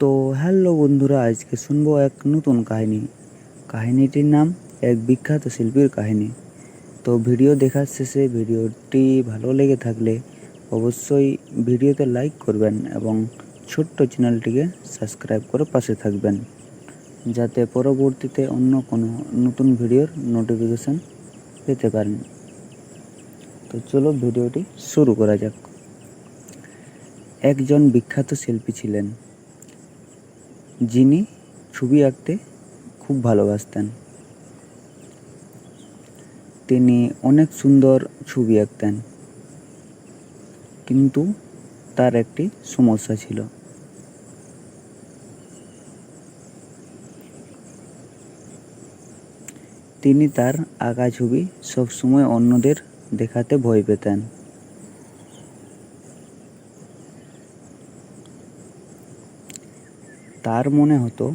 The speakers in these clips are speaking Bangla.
তো হ্যালো বন্ধুরা, আজকে শুনবো এক নতুন কাহিনী। কাহিনীটির নাম এক বিখ্যাত শিল্পীর কাহিনী। তো ভিডিও দেখার শেষে ভিডিওটি ভালো লেগে থাকলে অবশ্যই ভিডিওতে লাইক করবেন এবং ছোট্ট চ্যানেলটিকে সাবস্ক্রাইব করে পাশে থাকবেন, যাতে পরবর্তীতে অন্য কোনো নতুন ভিডিওর নোটিফিকেশান পেতে পারেন। তো চলো ভিডিওটি শুরু করা যাক। একজন বিখ্যাত শিল্পী ছিলেন, যিনি ছবি আঁকতে খুব ভালোবাসতেন। তিনি অনেক সুন্দর ছবি আঁকতেন, কিন্তু তার একটি সমস্যা ছিল। তিনি তার আঁকা ছবি সবসময় অন্যদের দেখাতে ভয় পেতেন। তার মনে হতো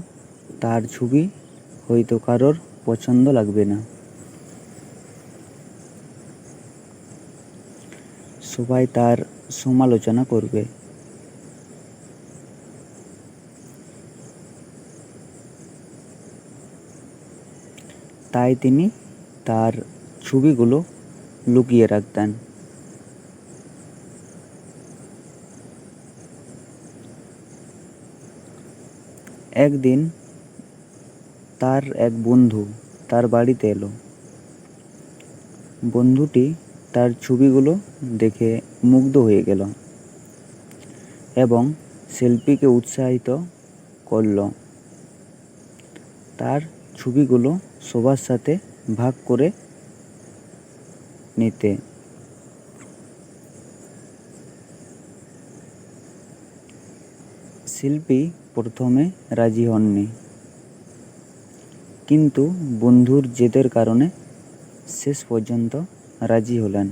তার ছবি হয়তো কারোর পছন্দ লাগবে না, সবাই তার সমালোচনা করবে। তাই তিনি তার ছবিগুলো লুকিয়ে রাখতেন। একদিন তার এক বন্ধু তার বাড়িতে এলো। বন্ধুটি তার ছবিগুলো দেখে মুগ্ধ হয়ে গেল এবং শিল্পীকে উৎসাহিত করল তার ছবিগুলো সবার সাথে ভাগ করে নিতে। শিল্পী প্রথমে রাজি হননি, কিন্তু বন্ধুর জেদের কারণে শেষ পর্যন্ত রাজি হলেন।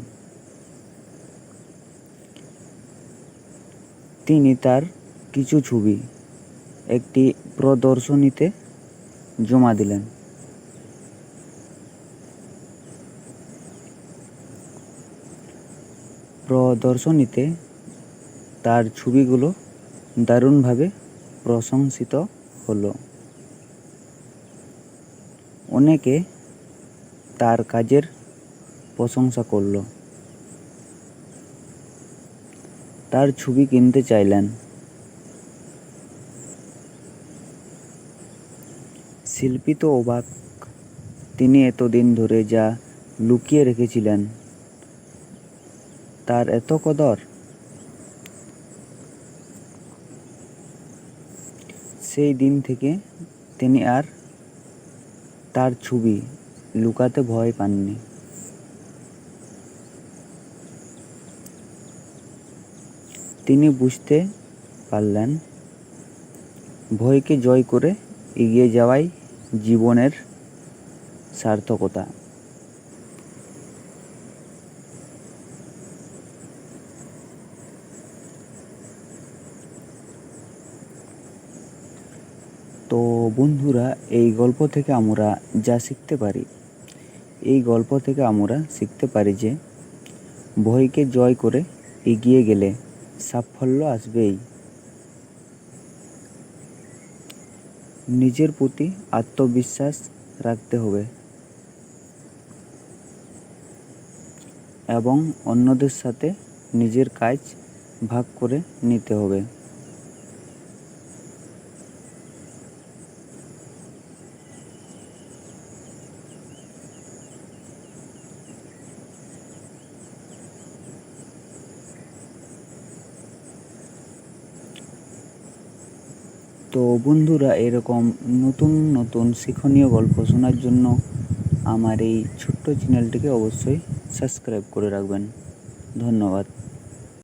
তিনি তার কিছু ছবি একটি প্রদর্শনীতে জমা দিলেন। প্রদর্শনীতে তার ছবিগুলো দারুণভাবে প্রশংসিত হলো। অনেকে তার কাজের প্রশংসা করল, তার ছবি কিনতে চাইলেন। শিল্পী তো অবাক, তিনি এতদিন ধরে যা লুকিয়ে রেখেছিলেন তার এত কদর। সেই দিন থেকে তিনি আর তার ছবি লুকাতে ভয় পাননি। তিনি বুঝতে পারলেন, ভয়কে জয় করে এগিয়ে যাওয়াই জীবনের সার্থকতা। তো বন্ধুরা, এই গল্প থেকে আমরা যা শিখতে পারি, এই গল্প থেকে আমরা শিখতে পারি যে ভয়কে জয় করে এগিয়ে গেলে সাফল্য আসবেই। নিজের প্রতি আত্মবিশ্বাস রাখতে হবে এবং অন্যদের সাথে নিজের কাজ ভাগ করে নিতে হবে। তো বন্ধুরা, এরকম নতুন নতুন শিক্ষণীয় গল্প শোনার জন্য আমার এই ছোট্ট চ্যানেলটিকে অবশ্যই সাবস্ক্রাইব করে রাখবেন। ধন্যবাদ।